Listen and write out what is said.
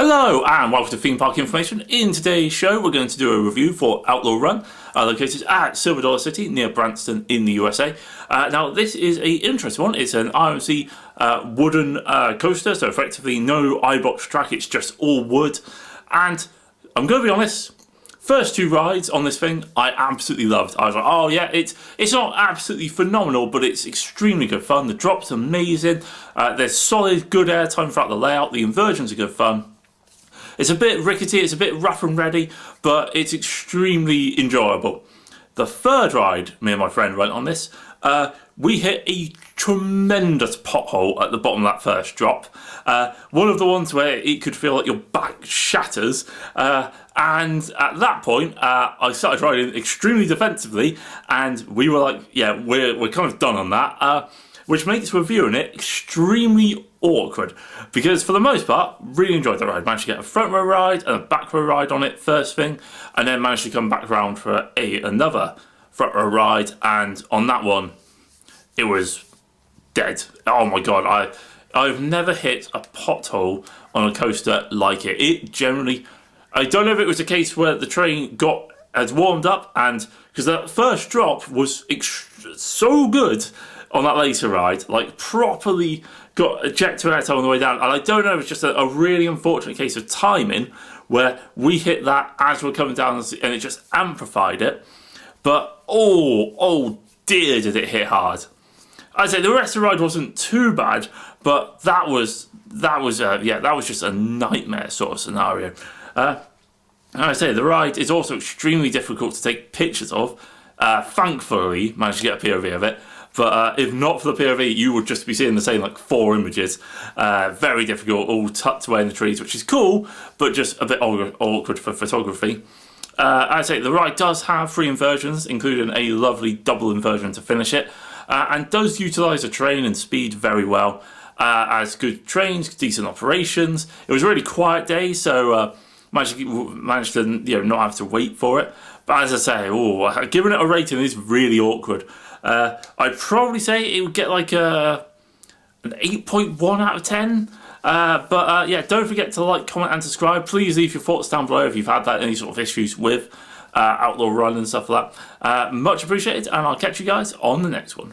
Hello and welcome to Theme Park Information. In today's show we're going to do a review for Outlaw Run, located at Silver Dollar City near Branson in the USA. Now this is an interesting one. It's an RMC wooden coaster, so effectively no iBox track, it's just all wood. And I'm going to be honest, first two rides on this thing I absolutely loved. I was like, oh yeah, it's not absolutely phenomenal, but it's extremely good fun. The drop's amazing, there's solid good airtime throughout the layout, the inversions are good fun. It's a bit rickety, it's a bit rough and ready, but it's extremely enjoyable. The third ride me and my friend went on this, we hit a tremendous pothole at the bottom of that first drop. One of the ones where it could feel like your back shatters, and at that point I started riding extremely defensively, and we were like, yeah, we're kind of done on that, which makes reviewing it extremely awkward, because for the most part really enjoyed the ride. Managed to get a front row ride and a back row ride on it first thing, and then managed to come back around for another front row ride, and on that one it was dead. Oh my god, I've never hit a pothole on a coaster like it. It generally, I don't know if it was a case where the train had warmed up, and because that first drop was so good on that later ride, like properly got ejector airtime on the way down, and I don't know if it's just a really unfortunate case of timing where we hit that as we're coming down and it just amplified it, but oh dear did it hit hard. I'd say the rest of the ride wasn't too bad, but that was just a nightmare sort of scenario. And I say the ride is also extremely difficult to take pictures of. Thankfully managed to get a POV of it, but if not for the POV you would just be seeing the same like 4 images. Very difficult, all tucked away in the trees, which is cool, but just a bit awkward for photography. I'd say the ride does have 3 inversions, including a lovely double inversion to finish it, and does utilise the train and speed very well. Has good trains, decent operations. It was a really quiet day, so managed to not have to wait for it. But as I say, giving it a rating is really awkward. I'd probably say it would get like an 8.1 out of 10. Yeah, don't forget to like, comment and subscribe. Please leave your thoughts down below if you've had any sort of issues with Outlaw Run and stuff like that. Much appreciated, and I'll catch you guys on the next one.